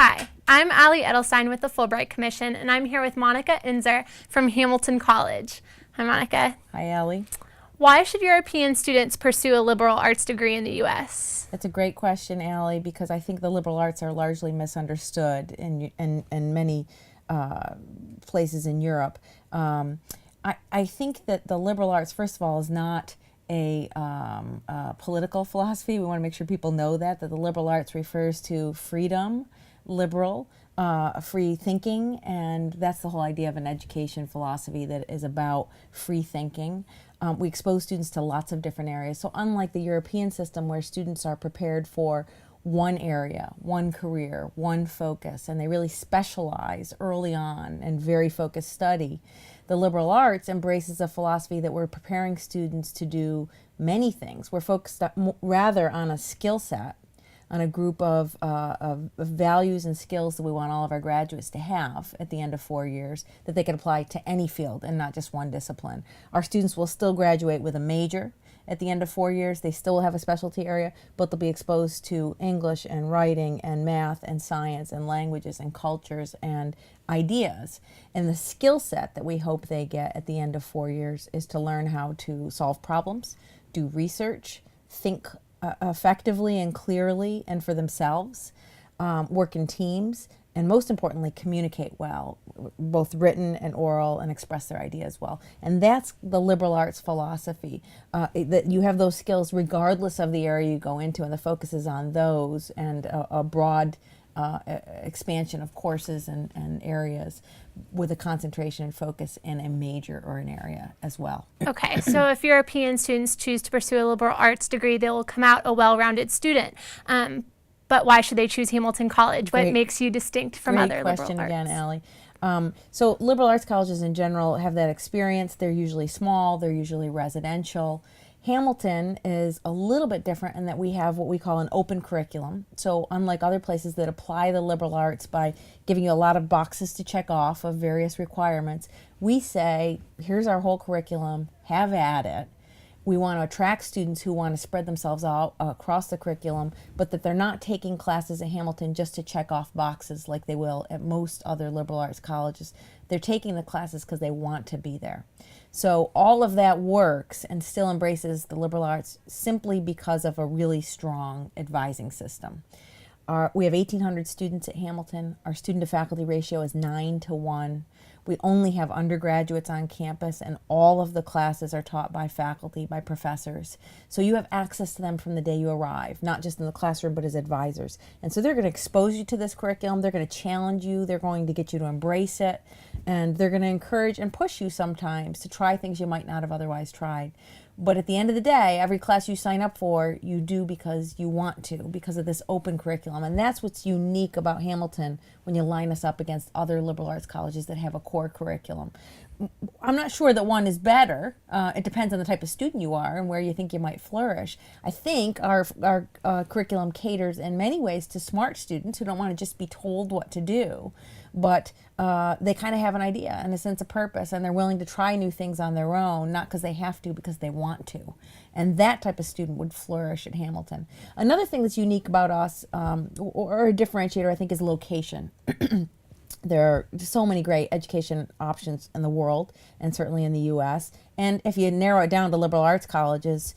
Hi, I'm Allie Edelstein with the Fulbright Commission, and I'm here with Monica Inzer from Hamilton College. Hi, Monica. Hi, Allie. Why should European students pursue a liberal arts degree in the U.S.? That's a great question, Allie, because I think the liberal arts are largely misunderstood in many places in Europe. I think that the liberal arts, first of all, is not a political philosophy. We want to make sure people know that the liberal arts refers to freedom, liberal, free thinking, and that's the whole idea of an education philosophy that is about free thinking. We expose students to lots of different areas. So unlike the European system where students are prepared for one area, one career, one focus, and they really specialize early on and very focused study, the liberal arts embraces a philosophy that we're preparing students to do many things. We're focused rather on a skill set, on a group of values and skills that we want all of our graduates to have at the end of 4 years that they can apply to any field and not just one discipline. Our students will still graduate with a major at the end of 4 years. They still will have a specialty area, but they'll be exposed to English and writing and math and science and languages and cultures and ideas. And the skill set that we hope they get at the end of 4 years is to learn how to solve problems, do research, think effectively and clearly and for themselves, work in teams, and most importantly, communicate well, both written and oral, and express their ideas well. And that's the liberal arts philosophy, that you have those skills regardless of the area you go into, and the focus is on those and a broad expansion of courses and areas with a concentration and focus in a major or an area as well. Okay, so if European students choose to pursue a liberal arts degree, they will come out a well-rounded student. But why should they choose Hamilton College? What makes you distinct from other liberal arts? Great question again, Allie. So liberal arts colleges in general have that experience. They're usually small, they're usually residential. Hamilton is a little bit different in that we have what we call an open curriculum. So unlike other places that apply the liberal arts by giving you a lot of boxes to check off of various requirements, we say, here's our whole curriculum, have at it. We want to attract students who want to spread themselves out across the curriculum, but that they're not taking classes at Hamilton just to check off boxes like they will at most other liberal arts colleges. They're taking the classes because they want to be there. So all of that works and still embraces the liberal arts simply because of a really strong advising system. We have 1,800 students at Hamilton. Our student to faculty ratio is 9-to-1. We only have undergraduates on campus, and all of the classes are taught by faculty, by professors. So you have access to them from the day you arrive, not just in the classroom, but as advisors. And so they're going to expose you to this curriculum. They're going to challenge you. They're going to get you to embrace it. And they're going to encourage and push you sometimes to try things you might not have otherwise tried. But at the end of the day, every class you sign up for, you do because you want to, because of this open curriculum. And that's what's unique about Hamilton when you line us up against other liberal arts colleges that have a core curriculum. I'm not sure that one is better. It depends on the type of student you are and where you think you might flourish. I think our curriculum caters in many ways to smart students who don't want to just be told what to do, but they kind of have an idea and a sense of purpose, and they're willing to try new things on their own, not because they have to, because they want to. And that type of student would flourish at Hamilton. Another thing that's unique about us, or a differentiator, I think, is location. There are so many great education options in the world, and certainly in the U.S. And if you narrow it down to liberal arts colleges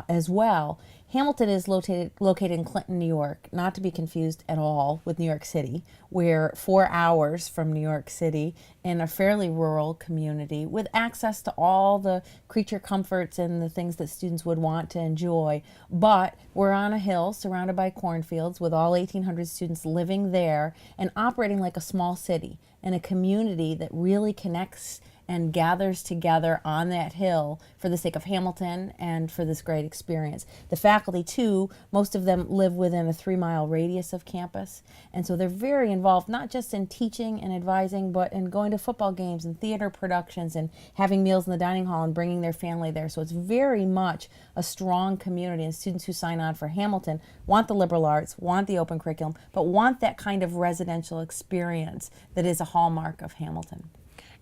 as well, Hamilton is located in Clinton, New York, not to be confused at all with New York City. We're 4 hours from New York City in a fairly rural community with access to all the creature comforts and the things that students would want to enjoy. But we're on a hill surrounded by cornfields with all 1,800 students living there and operating like a small city in a community that really connects and gathers together on that hill for the sake of Hamilton and for this great experience. The faculty, too, most of them live within a 3-mile radius of campus, and so they're very involved, not just in teaching and advising, but in going to football games and theater productions and having meals in the dining hall and bringing their family there. So it's very much a strong community, and students who sign on for Hamilton want the liberal arts, want the open curriculum, but want that kind of residential experience that is a hallmark of Hamilton.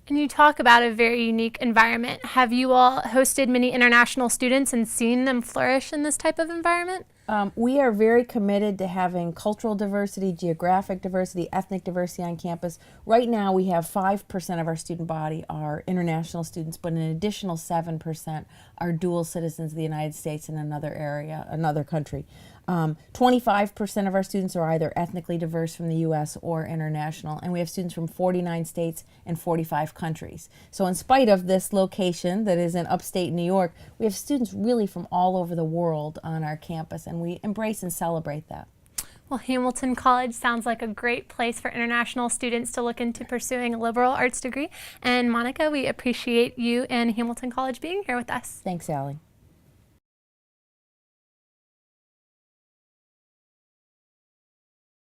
And you talk about a very unique environment. Have you all hosted many international students and seen them flourish in this type of environment? We are very committed to having cultural diversity, geographic diversity, ethnic diversity on campus. Right now, we have 5% of our student body are international students, but an additional 7% are dual citizens of the United States in another area, another country. 25% of our students are either ethnically diverse from the U.S. or international, and we have students from 49 states and 45 countries. So in spite of this location that is in upstate New York, we have students really from all over the world on our campus, and we embrace and celebrate that. Well, Hamilton College sounds like a great place for international students to look into pursuing a liberal arts degree. And Monica, we appreciate you and Hamilton College being here with us. Thanks, Allie.